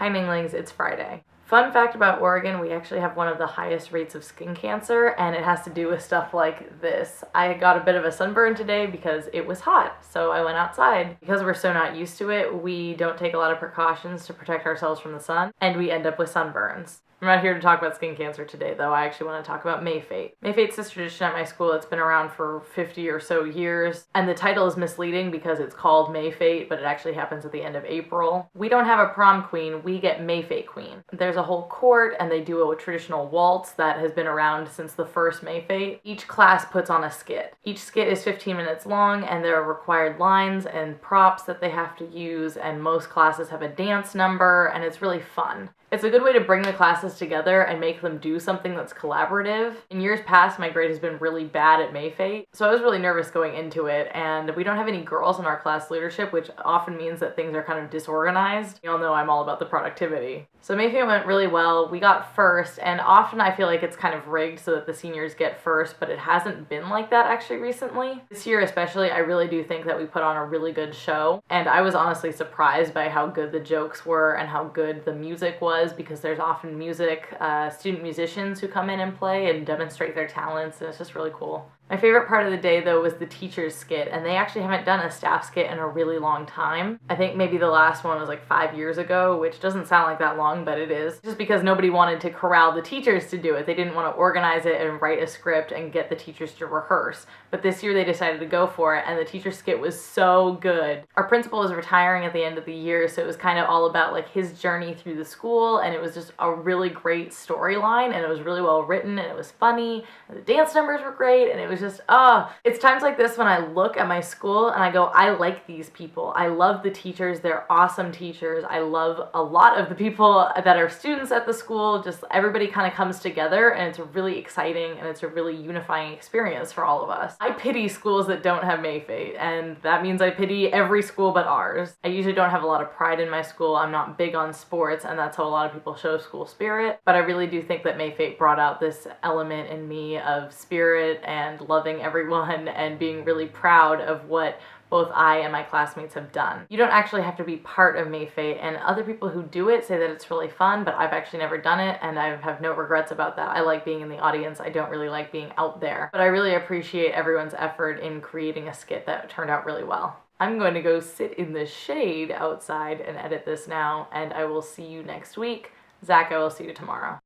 Hi Ninglings, it's Friday. Fun fact about Oregon, we actually have one of the highest rates of skin cancer, and it has to do with stuff like this. I got a bit of a sunburn today because it was hot, so I went outside. Because we're so not used to it, we don't take a lot of precautions to protect ourselves from the sun, and we end up with sunburns. I'm not here to talk about skin cancer today, though. I actually want to talk about Mayfete. Mayfete's this tradition at my school that's been around for 50 or so years, and the title is misleading because it's called Mayfete, but it actually happens at the end of April. We don't have a prom queen, we get Mayfete queen. There's a whole court, and they do a traditional waltz that has been around since the first Mayfete. Each class puts on a skit. Each skit is 15 minutes long, and there are required lines and props that they have to use, and most classes have a dance number, and it's really fun. It's a good way to bring the classes together and make them do something that's collaborative. In years past, my grade has been really bad at Mayfete, so I was really nervous going into it, and we don't have any girls in our class leadership, which often means that things are kind of disorganized. Y'all know I'm all about the productivity. So Mayfete went really well. We got first, and often I feel like it's kind of rigged so that the seniors get first, but it hasn't been like that actually recently. This year especially, I really do think that we put on a really good show, and I was honestly surprised by how good the jokes were and how good the music was, because there's often student musicians who come in and play and demonstrate their talents, and it's just really cool. My favorite part of the day, though, was the teacher's skit, and they actually haven't done a staff skit in a really long time. I think maybe the last one was like 5 years ago, which doesn't sound like that long, but it is. Just because nobody wanted to corral the teachers to do it. They didn't want to organize it and write a script and get the teachers to rehearse. But this year they decided to go for it, and the teacher's skit was so good. Our principal is retiring at the end of the year, so it was kind of all about like his journey through the school, and it was just a really great storyline, and it was really well written, and it was funny, and the dance numbers were great, and it was just, it's times like this when I look at my school and I go, I like these people. I love the teachers. They're awesome teachers. I love a lot of the people that are students at the school. Just everybody kind of comes together, and it's really exciting, and it's a really unifying experience for all of us. I pity schools that don't have Mayfete, and that means I pity every school but ours. I usually don't have a lot of pride in my school. I'm not big on sports, and that's how a lot of people show school spirit, but I really do think that Mayfete brought out this element in me of spirit and loving everyone and being really proud of what both I and my classmates have done. You don't actually have to be part of Mayfete, and other people who do it say that it's really fun, but I've actually never done it, and I have no regrets about that. I like being in the audience. I don't really like being out there, but I really appreciate everyone's effort in creating a skit that turned out really well. I'm going to go sit in the shade outside and edit this now, and I will see you next week. Zach, I will see you tomorrow.